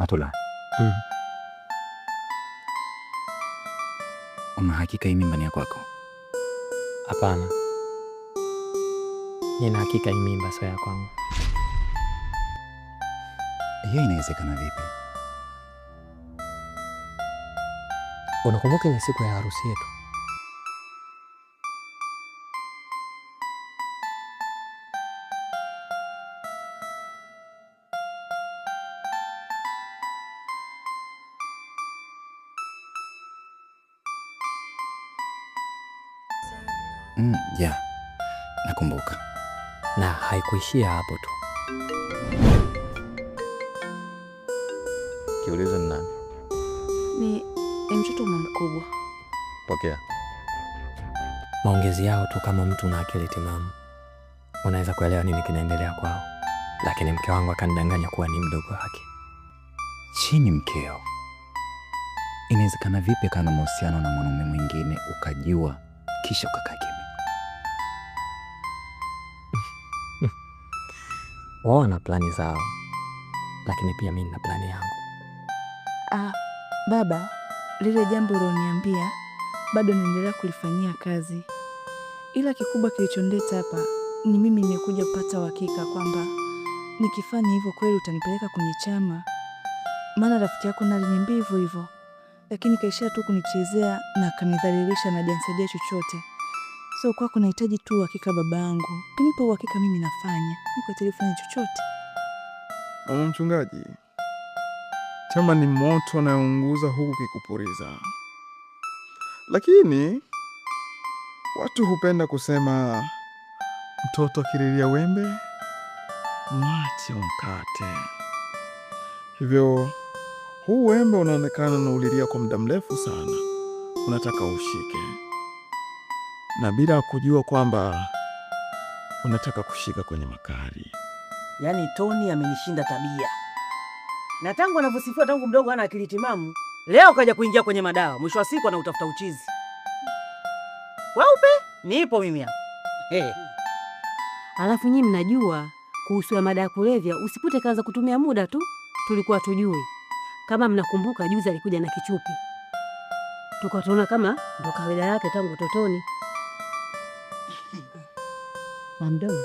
Matula. Una hakika hii mimba ni ya kwako? Hapana. Nina hakika hii mimba sio ya kwangu. Hiyo inawezekana vipi? Unakumbuka ile siku ya harusi yetu? Ya, nakumbuka. Na haikuishia hapo tu. Kiulizo ni nani? Ni mtoto mkubwa. Pokea. Maongezi yao tu kama mtu na akili timamu, unaweza kuelewa nini kinaendelea kwao. Lakini mke wangu akanidanganya kuwa ni mdogo wake. Chini mkeo. Inawezekana vipi kana mahusiano na mwanamume mwingine ukajua kisha ukakaa kimya? Wao wana plani zao, lakini pia mimi nina plani yangu. Baba, lile jambo uliloniambia bado naendelea kulifanyia kazi. Ila kikubwa kilichonileta hapa ni mimi nimekuja kupata uhakika kwamba nikifanya hivyo kweli utanipeleka kwenye chama. Maana rafiki yako naliniambia hivyo hivyo, lakini kaisha tu kunichezea na kanidhalilisha na hajanisaidia chochote. So kwako nahitaji tu uhakika baba yangu. Kinipa uhakika mimi nafanya. Niko tayari kufanya chochote. Mama mchungaji, chama ni moto unaounguza huku kikupuriza. Lakini watu hupenda kusema mtoto akililia wembe mwache umkate. Hivyo huu wembe unaonekana na ulilia kwa muda mrefu sana. Unataka ushike. Na bila kujua kwamba unataka kushika kwenye makali. Yaani Toni amenishinda tabia. Na tangu anavyosifiwa tangu mdogo hana akili timamu, leo kaja kuingia kwenye madawa. Mwisho wa siku anautafuta uchizi. Waupe, nipo mimi hapa. Alafu nyinyi mnajua kuhusu ya madawa ya kulevya, usipute kaanza kutumia muda tu. Tulikuwa tujui. Kama mnakumbuka juzi alikuja na kichupi. Tukatona kama ndo kawaida yake tangu utotoni. Mamdogo,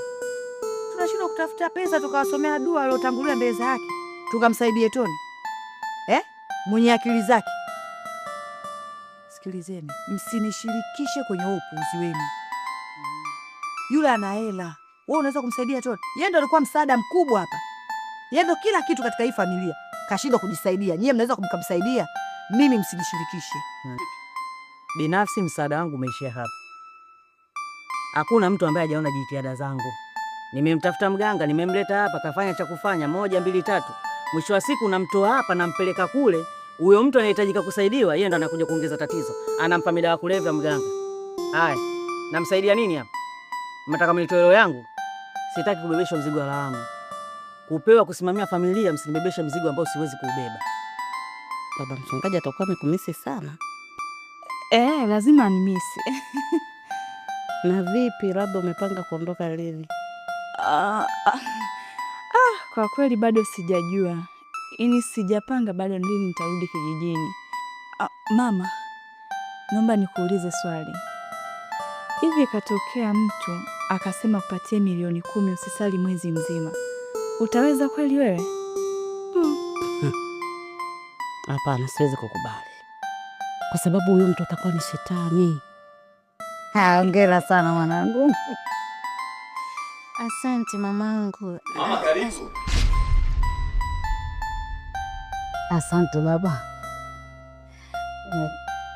tunashindwa kutafuta pesa tukawasomea dua alotangulia mbele za haki. Tukamsaidie Toni. Mwenye akili zake. Sikilizeni, msinishirikishe kwenye upuuzi wenu. Yule ana hela. Wewe unaweza kumsaidia Toni? Yeye ndo alikuwa msaada mkubwa hapa. Yeye ndo kila kitu katika hii familia. Kashindwa kujisaidia. Nyie mnaweza kumsaidia. Mimi msinishirikishe. Binafsi msaada wangu umeishia hapa. Hakuna mtu ambaye hajaona jitihada zangu. Nimemtafuta mganga, nimemleta hapa, kafanya cha kufanya 1 2 3. Mwisho wa siku namtoa hapa nampeleka kule. Huyo mtu anahitajika kusaidiwa, yeye ndo anakuja kuongeza tatizo. Anampa madawa ya kulevya mganga. Haya, namsaidia nini hapa? Mnataka mnitoe yangu? Sitaki kubebeshwa mzigo wa lawama. Kupewa kusimamia familia, msinibebesha mzigo ambao siwezi kuubeba. baba mchungaji atakuwa amekumisi sana. Lazima animisi. Na vipi, labda umepanga kuondoka lini? Kwa kweli bado sijajua. Sijapanga bado lini nitarudi kijijini. Mama, naomba nikuulize swali. Hivi katokea mtu akasema kupatie milioni 10 usisali mwezi mzima, utaweza kweli wewe? Hapana, siwezi kukubali. Kwa sababu huyo mtu atakuwa ni shetani. Hongera sana mwanangu. Asante mamangu. Mama karibu. Asante baba.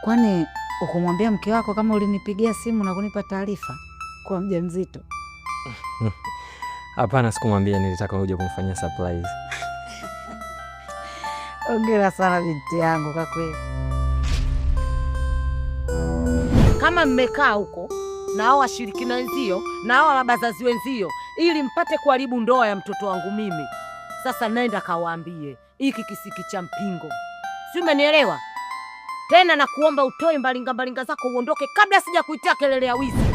Kwani ukumwambia mke wako kama ulinipigia simu na kunipa taarifa kwa mjamzito? Hapana, sikumwambia, nilitaka uje kumfanyia surprise. Hongera sana binti yangu kwa kweli. Kama mmekaa huko na hao washirikina wenzio na hao wabazazi wenzio ili mpate kuharibu ndoa ya mtoto wangu mimi, sasa nenda kawaambie hiki kisiki cha mpingo. Si umenielewa? Tena na kuomba utoe mbalinga zako uondoke kabla sija kuitia kelele ya wizi.